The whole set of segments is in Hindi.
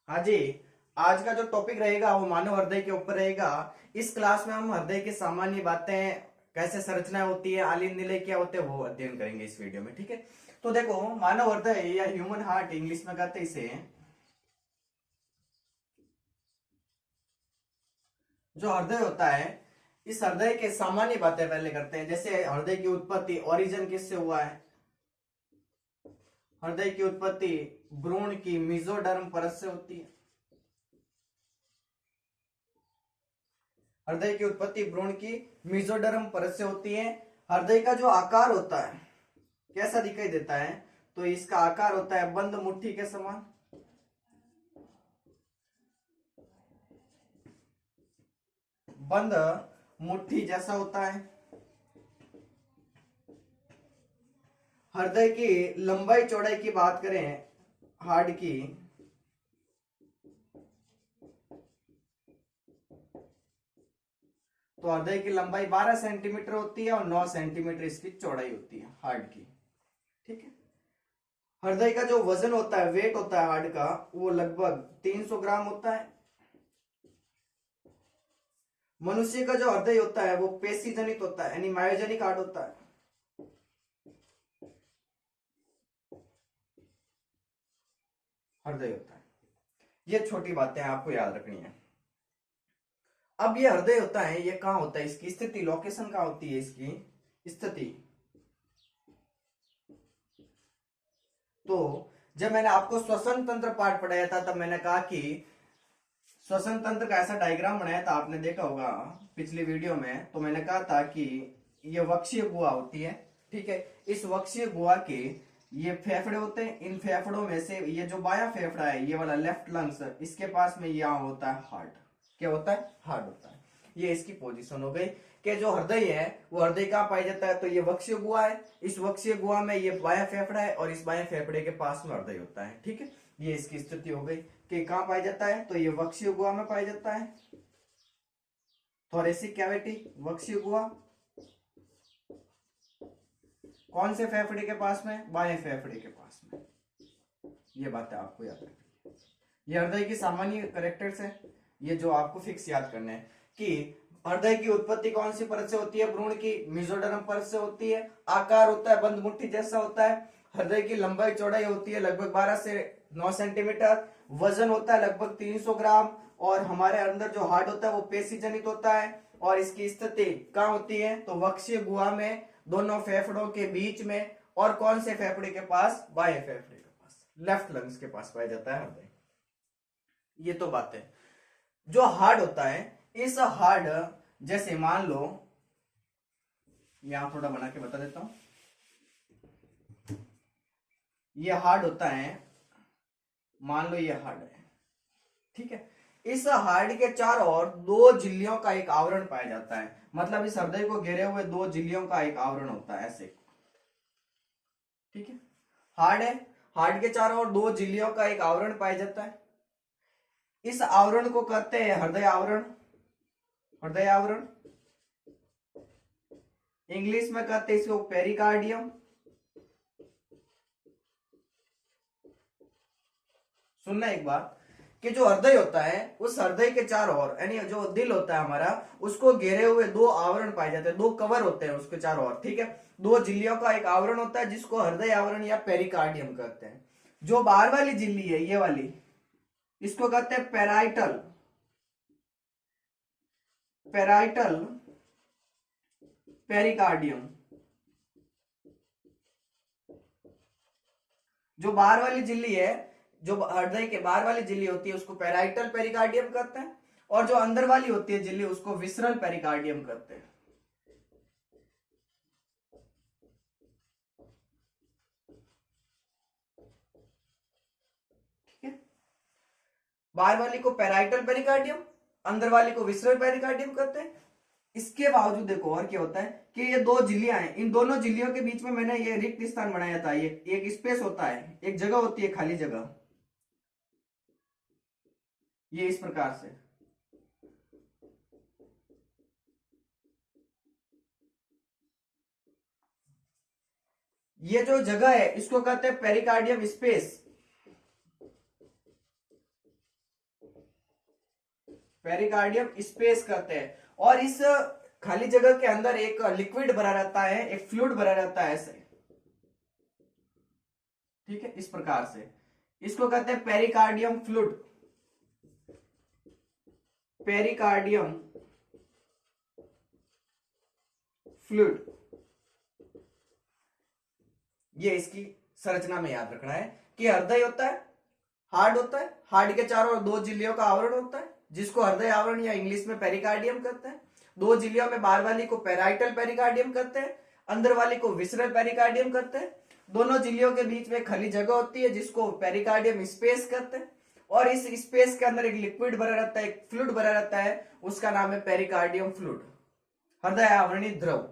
हाँ जी। आज का जो टॉपिक रहेगा वो मानव हृदय के ऊपर रहेगा। इस क्लास में हम हृदय की सामान्य बातें, कैसे संरचना होती है, आलिंद निलय क्या होते हैं, वो अध्ययन करेंगे इस वीडियो में। ठीक है। तो देखो, मानव हृदय या ह्यूमन हार्ट इंग्लिश में कहते हैं इसे। जो हृदय होता है, इस हृदय के सामान्य बातें पहले करते हैं। जैसे हृदय की उत्पत्ति, ओरिजिन किससे हुआ है। हृदय की उत्पत्ति भ्रूण की मेसोडर्म परत से होती है। हृदय की उत्पत्ति भ्रूण की मेसोडर्म परत से होती है। हृदय का जो आकार होता है कैसा दिखाई देता है, तो इसका आकार होता है बंद मुट्ठी के समान। बंद मुट्ठी जैसा होता है। हृदय की लंबाई चौड़ाई की बात करें, हार्ट की, तो हृदय की लंबाई 12 सेंटीमीटर होती है और 9 सेंटीमीटर इसकी चौड़ाई होती है हार्ट की। ठीक है। हृदय का जो वजन होता है, वेट होता है हार्ट का, वो लगभग 300 ग्राम होता है। मनुष्य का जो हृदय होता है वो पेशी जनित होता है, यानी मायोजेनिक हार्ट होता है। हृदय होता है। ये छोटी बातें आपको याद रखनी है। अब ये हृदय होता है, ये कहां होता है, इसकी स्थिति, लोकेशन कहां होती है इसकी स्थिति। तो जब मैंने आपको श्वसन तंत्र पाठ पढ़ाया था, तब मैंने कहा कि श्वसन तंत्र का ऐसा डायग्राम बनाया था, आपने देखा होगा पिछली वीडियो में। तो मैंने कहा था कि ये वक्षीय गुहा होती है। ठीक है। इस वक्षीय गुहा के ये फेफड़े होते हैं। इन फेफड़ों में से ये जो बायां फेफड़ा है, ये वाला लेफ्ट लंग्स, इसके पास में यहाँ होता है हार्ट। क्या होता है? हार्ट होता है। ये इसकी पोजीशन हो गई कि जो हृदय है वो हृदय कहाँ पाया जाता है, तो ये वक्षीय गुहा है। इस वक्षीय गुहा में ये बायां फेफड़ा है और इस बाएं फेफड़े के पास में हृदय होता है। ठीक है। ये इसकी स्थिति हो गई कि कहां पाया जाता है, तो ये वक्षीय गुहा में पाया जाता है। थोरेसिक कैविटी, वक्षीय गुहा। कौन से फेफड़े के पास में? बाएं फेफड़े के पास में। ये बात है आपको याद रखनी है। ये हृदय की सामान्य करेक्टर्स है, ये जो आपको फिक्स याद करने हैं कि हृदय की उत्पत्ति कौन सी परत से होती है, भ्रूण की मेसोडर्म परत से होती है। आकार होता है बंद मुट्ठी जैसा होता है। हृदय की लंबाई चौड़ाई होती है लगभग 12 से 9 सेंटीमीटर। वजन होता है लगभग 300 ग्राम। और हमारे अंदर जो हार्ट होता है वो पेशी जनित होता है। और इसकी स्थिति कहाँ होती है, तो वक्षीय गुहा में, दोनों फेफड़ों के बीच में। और कौन से फेफड़े के पास? बाएं फेफड़े के पास, लेफ्ट लंग्स के पास पाया जाता है हृदय। ये तो बात है। जो हार्ट होता है, इस हार्ट, जैसे मान लो, यहां थोड़ा बना के बता देता हूं। ये हार्ट होता है, मान लो ये हार्ट है। ठीक है। इस हार्ट के चारों ओर दो झिल्लियों का एक आवरण पाया जाता है। मतलब इस हृदय को घेरे हुए दो झिल्लियों का एक आवरण होता है ऐसे। ठीक है। हार्ट है, हार्ट के चारों ओर दो झिल्लियों का एक आवरण पाया जाता है। इस आवरण को कहते हैं हृदय आवरण। हृदय आवरण इंग्लिश में कहते हैं इसको पेरिकार्डियम। सुनना एक बात, कि जो हृदय होता है, उस हृदय के चारों ओर, यानी जो दिल होता है हमारा, उसको घेरे हुए दो आवरण पाए जाते हैं, दो कवर होते हैं उसके चारों ओर। ठीक है। दो झिल्लियों का एक आवरण होता है जिसको हृदय आवरण या पेरिकार्डियम कहते हैं। जो बाहर वाली झिल्ली है, ये वाली, इसको कहते हैं पेराइटल। Parietal pericardium. जो बाहर वाली झिल्ली है, जो हृदय के बाहर वाली झिल्ली होती है, उसको पेराइटल पेरिकार्डियम कहते हैं। और जो अंदर वाली होती है झिल्ली, उसको विसरल पेरिकार्डियम कहते हैं। ठीक है। बाहर वाली को पेराइटल पेरिकार्डियम, अंदर वाली को विसरल पेरिकार्डियम कहते हैं। इसके बावजूद देखो और क्या होता है कि ये दो झिल्लियां हैं, इन दोनों झिल्लियों के बीच में मैंने ये रिक्त स्थान बनाया था। ये एक स्पेस होता है, एक जगह होती है, खाली जगह। ये इस प्रकार से, ये जो जगह है इसको कहते हैं पेरिकार्डियम स्पेस। पेरिकार्डियम स्पेस करते हैं, और इस खाली जगह के अंदर एक लिक्विड भरा रहता है, एक फ्लूइड भरा रहता है ऐसे, ठीक है, इस प्रकार से। इसको कहते हैं पेरिकार्डियम फ्लूइड, पेरिकार्डियम फ्लूइड। ये इसकी संरचना में याद रखना है कि हृदय होता है, हार्ट होता है, हार्ट के चारों ओर 2 झिल्लियों का आवरण होता है जिसको हृदय आवरण या इंग्लिश में पेरिकार्डियम कहते हैं। 2 झिल्लियों में बाहर वाली को पेराइटल पेरिकार्डियम कहते हैं, अंदर वाली को विसरल पेरिकार्डियम कहते हैं। दोनों झिल्लियों के बीच में खाली जगह होती है जिसको पेरिकार्डियम स्पेस कहते हैं, और इस स्पेस के अंदर एक लिक्विड भरा रहता है, एक फ्लूइड भरा रहता है, उसका नाम है पेरिकार्डियम फ्लूइड, हृदय आवरणी द्रव।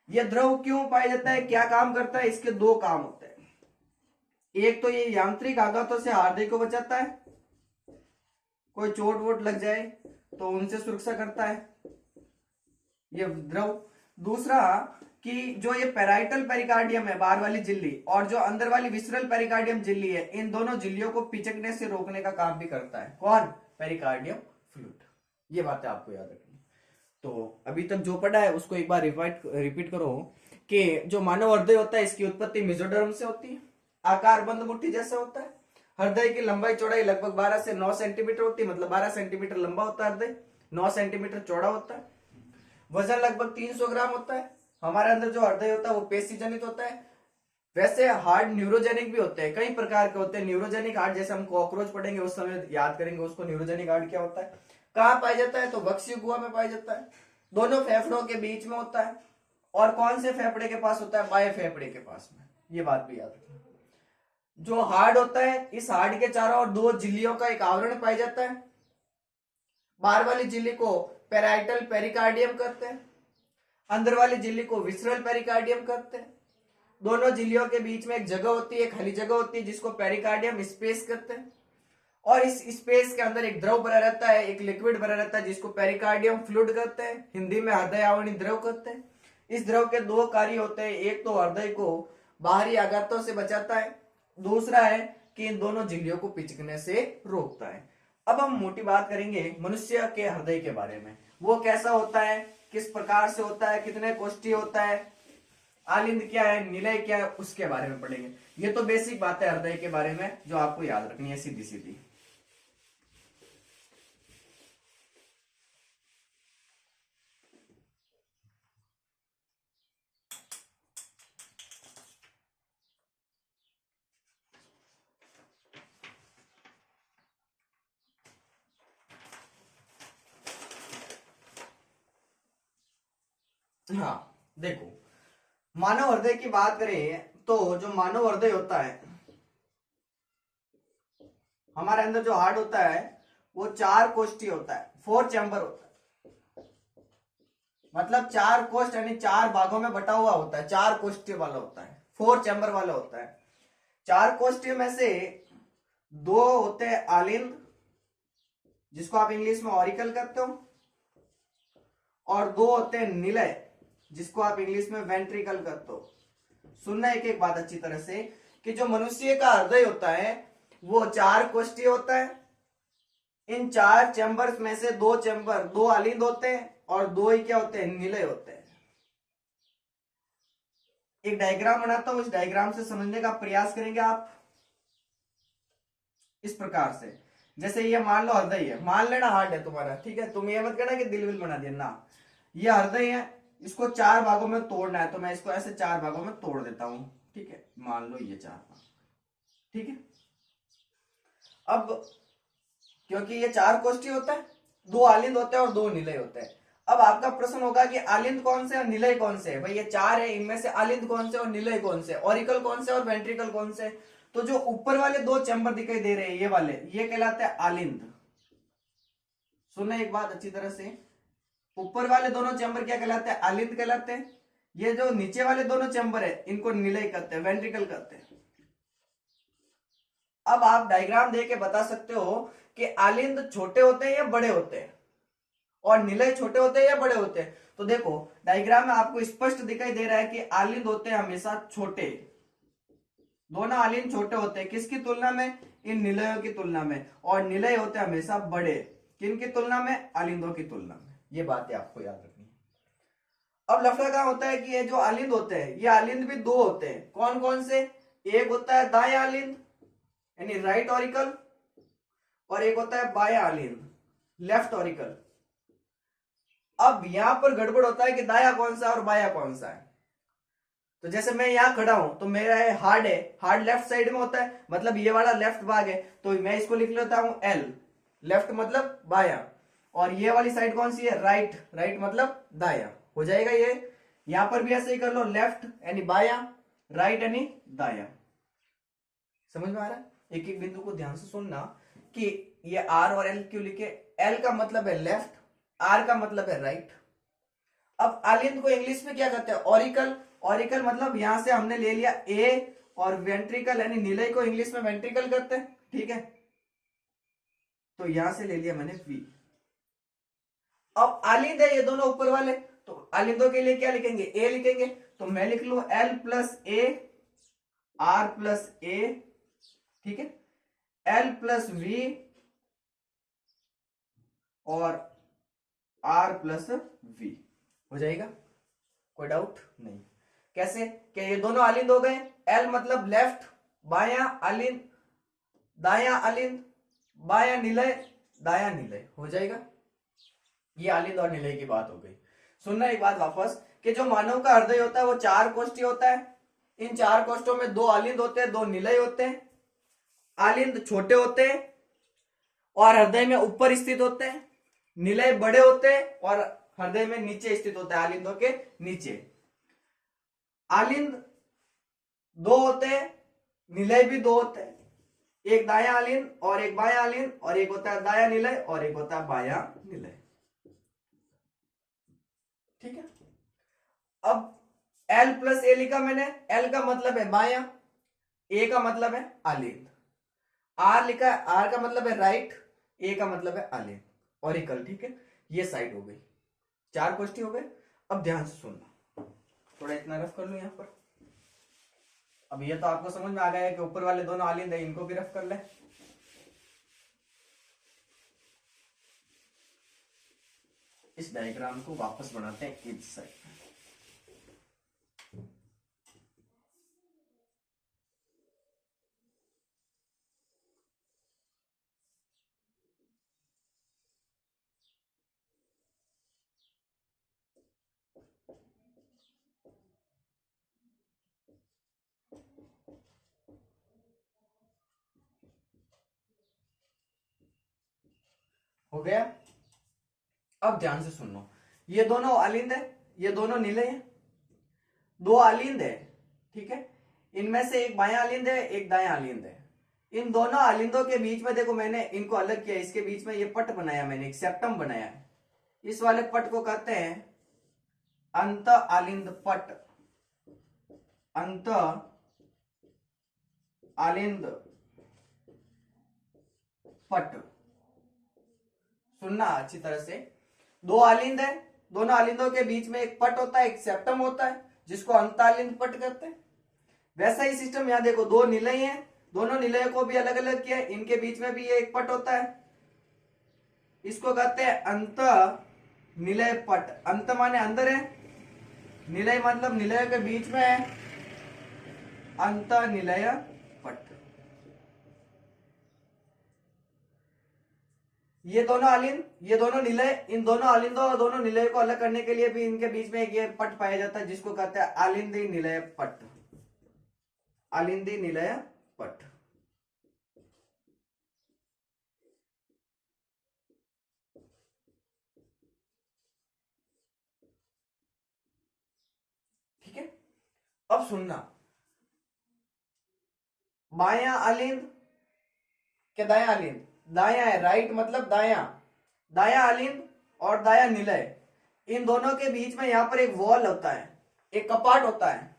यह द्रव क्यों पाया जाता है, क्या काम करता है, इसके 2 काम होते हैं। एक तो ये यांत्रिक आघातों से हृदय को बचाता है, कोई चोट वोट लग जाए तो उनसे सुरक्षा करता है ये द्रव। दूसरा कि जो ये पेराइटल पेरिकार्डियम है बाहर वाली झिल्ली, और जो अंदर वाली विसरल पेरिकार्डियम झिल्ली है, इन दोनों झिल्लियों को पिचकने से रोकने का काम भी करता है। कौन? Pericardium fluid. ये बातें आपको याद रखनी। तो अभी तक जो पढ़ा है उसको एक बार रिपीट करो कि जो मानव हृदय होता है इसकी उत्पत्ति मेसोडर्म से होती है, आकार बंद मुट्ठी जैसा होता है। हृदय की लंबाई चौड़ाई लगभग 12 से 9 सेंटीमीटर होती है, मतलब 12 सेंटीमीटर लंबा होता है हृदय, 9 सेंटीमीटर चौड़ा होता है। वजन लगभग 300 ग्राम होता है। हमारे अंदर जो हृदय होता है वो पेशी जनित होता है। वैसे हार्ट न्यूरोजेनिक भी होते हैं, कई प्रकार के होते हैं। न्यूरोजेनिक हार्ट जैसे हम कॉकरोच पढ़ेंगे उस समय याद करेंगे उसको, न्यूरोजेनिक हार्ट क्या होता है। कहाँ पाया जाता है, तो वक्ष गुहा में पाया जाता है, दोनों फेफड़ों के बीच में होता है। और कौन से फेफड़े के पास होता है, बाएं फेफड़े के पास में। ये बात भी याद रखना। जो हार्ट होता है, इस हार्ट के चारों ओर 2 झिल्लियों का एक आवरण पाया जाता है। बाहर वाली झिल्ली को पेराइटल पेरिकार्डियम कहते हैं, अंदर वाली झिल्ली को विसरल पेरिकार्डियम कहते हैं। दोनों झिल्लियों के बीच में एक जगह होती है, खाली जगह होती है जिसको पेरिकार्डियम स्पेस कहते हैं, और इस स्पेस के अंदर एक द्रव भरा रहता है, एक लिक्विड भरा रहता है जिसको पेरिकार्डियम फ्लूइड कहते हैं, हिंदी में हृदय आवरणी द्रव कहते हैं। इस द्रव के 2 कार्य होते हैं, एक तो हृदय को बाहरी आघातों से बचाता है, दूसरा है कि इन दोनों झिल्लियों को पिचकने से रोकता है। अब हम मोटी बात करेंगे मनुष्य के हृदय के बारे में। वो कैसा होता है, किस प्रकार से होता है, कितने कोष्ठी होता है, आलिंद क्या है, निलय क्या है, उसके बारे में पढ़ेंगे। ये तो बेसिक बात है हृदय के बारे में जो आपको याद रखनी है सीधी सीधी। हाँ देखो, मानव हृदय की बात करें तो जो मानव हृदय होता है, हमारे अंदर जो हार्ट होता है वो 4 कोष्ठी होता है, 4 चैम्बर होता है, मतलब 4 कोष्ठ यानी 4 भागों में बटा हुआ होता है, 4 कोष्ठी वाला होता है, 4 चैम्बर वाला होता है। 4 कोष्ठी में से 2 होते हैं आलिंद, जिसको आप इंग्लिश में ऑरिकल कहते हो, और 2 होते हैं निलय, जिसको आप इंग्लिश में वेंट्रिकल कहते हो। सुनना एक एक बात अच्छी तरह से कि जो मनुष्य का हृदय होता है वो 4 कोष्ठी होता है। इन 4 चैम्बर्स में से 2 चैम्बर 2 आलिंद होते हैं और 2 ही क्या होते हैं, निलय होते हैं। एक डायग्राम बनाता हूं, इस डायग्राम से समझने का प्रयास करेंगे आप इस प्रकार से। जैसे ये मान लो हृदय है, मान लेना हार्ट है तुम्हारा, ठीक है, तुम ये मत कहना कि दिल विल बना दिया ना। ये हृदय है, इसको 4 भागों में तोड़ना है, तो मैं इसको ऐसे 4 भागों में तोड़ देता हूं, ठीक है, मान लो ये 4 भाग, ठीक है। अब क्योंकि ये 4 कोष्ठी होता है, 2 आलिंद होते हैं और 2 निलय होते हैं। अब आपका प्रश्न होगा कि आलिंद कौन से और निलय कौन से है। भाई ये 4 है, इनमें से आलिंद कौन से और निलय कौन से, ऑरिकल कौन से और वेंट्रिकल कौन से। तो जो ऊपर वाले 2 चैम्बर दिखाई दे रहे हैं ये वाले, ये कहलाते हैं आलिंद। सुनना एक बात अच्छी तरह से, ऊपर वाले दोनों चैम्बर क्या कहलाते हैं, आलिंद कहलाते हैं। ये जो नीचे वाले दोनों चैम्बर है इनको निलय कहते हैं, वेंट्रिकल कहते हैं। अब आप डायग्राम देख के बता सकते हो कि आलिंद छोटे होते हैं या बड़े होते हैं, और निलय छोटे होते हैं या बड़े होते हैं। तो देखो डायग्राम में आपको स्पष्ट दिखाई दे रहा है कि आलिंद होते हैं हमेशा छोटे, दोनों आलिंद छोटे होते हैं किसकी तुलना में, इन निलयों की तुलना में, और निलय होते हैं हमेशा बड़े। किन की तुलना में? अलिंदों की तुलना में। ये बातें आपको याद रखनी है। अब लफड़ा क्या होता है कि ये जो अलिंद होते हैं, ये अलिंद भी दो होते हैं। कौन कौन से? एक होता है दायां अलिंद यानी राइट ऑरिकल, और एक होता है बायां अलिंद लेफ्ट ऑरिकल। अब यहां पर गड़बड़ होता है कि दाया कौन सा और बाया कौन सा है। तो जैसे मैं यहां खड़ा हूं तो मेरा है हार्ड लेफ्ट साइड में होता है, मतलब ये वाला लेफ्ट भाग है, तो मैं इसको लिख लेता हूं एल, लेफ्ट मतलब बाया, और ये वाली साइड कौन सी है? राइट, राइट मतलब दाया। हो जाएगा ये। यहां पर भी ऐसे ही कर लो, लेफ्ट यानी बाया, राइट यानी दाया। समझ में आ रहा है? एक एक बिंदु को ध्यान से सुनना कि ये आर और एल क्यों लिखे। एल का मतलब है लेफ्ट, आर का मतलब है राइट। अब अलिंद को इंग्लिश में क्या कहते हैं? ऑरिकल। ऑरिकल मतलब यहां से हमने ले लिया ए, और वेंट्रिकल यानी निलय को इंग्लिश में वेंट्रिकल करते हैं, ठीक है। तो यहां से ले लिया मैंने वी। अब अलिंद है ये दोनों ऊपर वाले, तो अलिंदों के लिए क्या लिखेंगे? ए लिखेंगे। तो मैं लिख लू L plus A, R plus A, ठीक है, एल प्लस वी और आर प्लस वी। हो जाएगा? कोई डाउट नहीं? कैसे? क्या ये दोनों अलिंद हो गए? एल मतलब लेफ्ट, बाया अलिंद, दाया अलिंद, बाया निलय, दाया निलय। हो जाएगा? ये अलिंद और निलय की बात हो गई। सुनना एक बात वापस, कि जो मानव का हृदय होता है वो चार कोष्ठी होता है। इन चार कोष्ठों में दो अलिंद होते हैं, दो निलय होते हैं। अलिंद छोटे होते हैं और हृदय में ऊपर स्थित होते हैं, निलय बड़े होते हैं और हृदय में नीचे स्थित होता है, अलिंदों के नीचे। अलिंद दो होते हैं, निलय भी दो होते हैं, एक दाया अलिंद और एक बाया अलिंद, और एक होता है दाया निलय और एक होता है बाया निलय, ठीक है। अब एल प्लस ए लिखा मैंने। एल का मतलब है बाया, ए का मतलब है अलिंद, आर लिखा है, आर का मतलब है राइट, ए का मतलब है अलिंद, ऑरिकल, ठीक है। ये साइड हो गई, चार कोष्ठी हो गए। अब ध्यान से सुनना, थोड़ा इतना रफ कर लो यहां पर। अब ये तो आपको समझ में आ गया है कि ऊपर वाले दोनों अलिंद है, इनको भी रफ कर ले। इस डायग्राम को वापस बनाते हैं इस साइड। हो गया? अब ध्यान से सुनो, ये दोनों अलिंद है, ये दोनों निलय है, दो अलिंद है, ठीक है। इनमें से एक बायां अलिंद है, एक दायां अलिंद है। इन दोनों अलिंदों के बीच में देखो, मैंने इनको अलग किया, इसके बीच में ये पट बनाया, मैंने एक सेप्टम बनाया है। इस वाले पट को कहते हैं अंत अलिंद पट, अंत अलिंद पट। सुनना अच्छी तरह से, दो अलिंद है, दोनों अलिंदों के बीच में एक पट होता है, एक सेप्टम होता है, जिसको अंतालिंद पट कहते हैं। वैसा ही सिस्टम यहां देखो, दो निलय हैं, दोनों निलय को भी अलग अलग किया, इनके बीच में भी ये एक पट होता है, इसको कहते हैं अंत निलय पट। अंत माने अंदर है, निलय मतलब निलय के बीच में है, अंत निलय पट। ये दोनों अलिंद, ये दोनों निलय, इन दोनों अलिंदों और दोनों निलय को अलग करने के लिए भी इनके बीच में एक ये पट पाया जाता है, जिसको कहते हैं अलिंदी निलय पट, अलिंदी निलय पट। ठीक है। अब सुनना, बायां अलिंद क्या दायां अलिंद? दायां है, राइट मतलब दायां, दायां अलिंद और दायां निलय, इन दोनों के बीच में यहां पर एक वॉल होता है, एक कपाट होता है।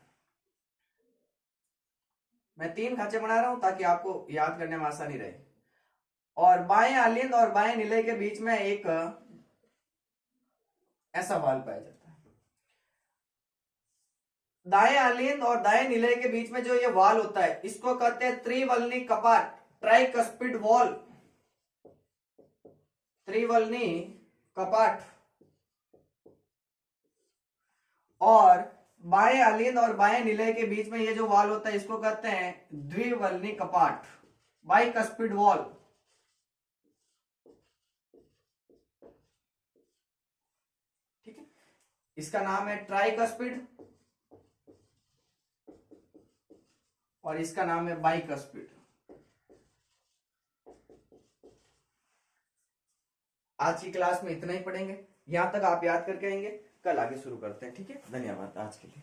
मैं तीन खांचे बना रहा हूं ताकि आपको याद करने में आसानी रहे। और बाएं अलिंद और बाएं निलय के बीच में एक ऐसा वॉल पाया जाता है। दाएं अलिंद और दाएं निलय के बीच में जो ये वॉल होता है, इसको कहते हैं त्रिवलनी कपाट, ट्राइकस्पिड वॉल, त्रिवलनी कपाट और बाएं अलिंद और बाएं निलय के बीच में ये जो वॉल होता है इसको कहते हैं द्विवलनी कपाट, बाइकस्पिड वॉल। ठीक है, इसका नाम है ट्राइकस्पिड और इसका नाम है बाइकस्पिड। आज की क्लास में इतना ही पढ़ेंगे, यहां तक आप याद करके आएंगे, कल आगे शुरू करते हैं। ठीक है, धन्यवाद आज के लिए।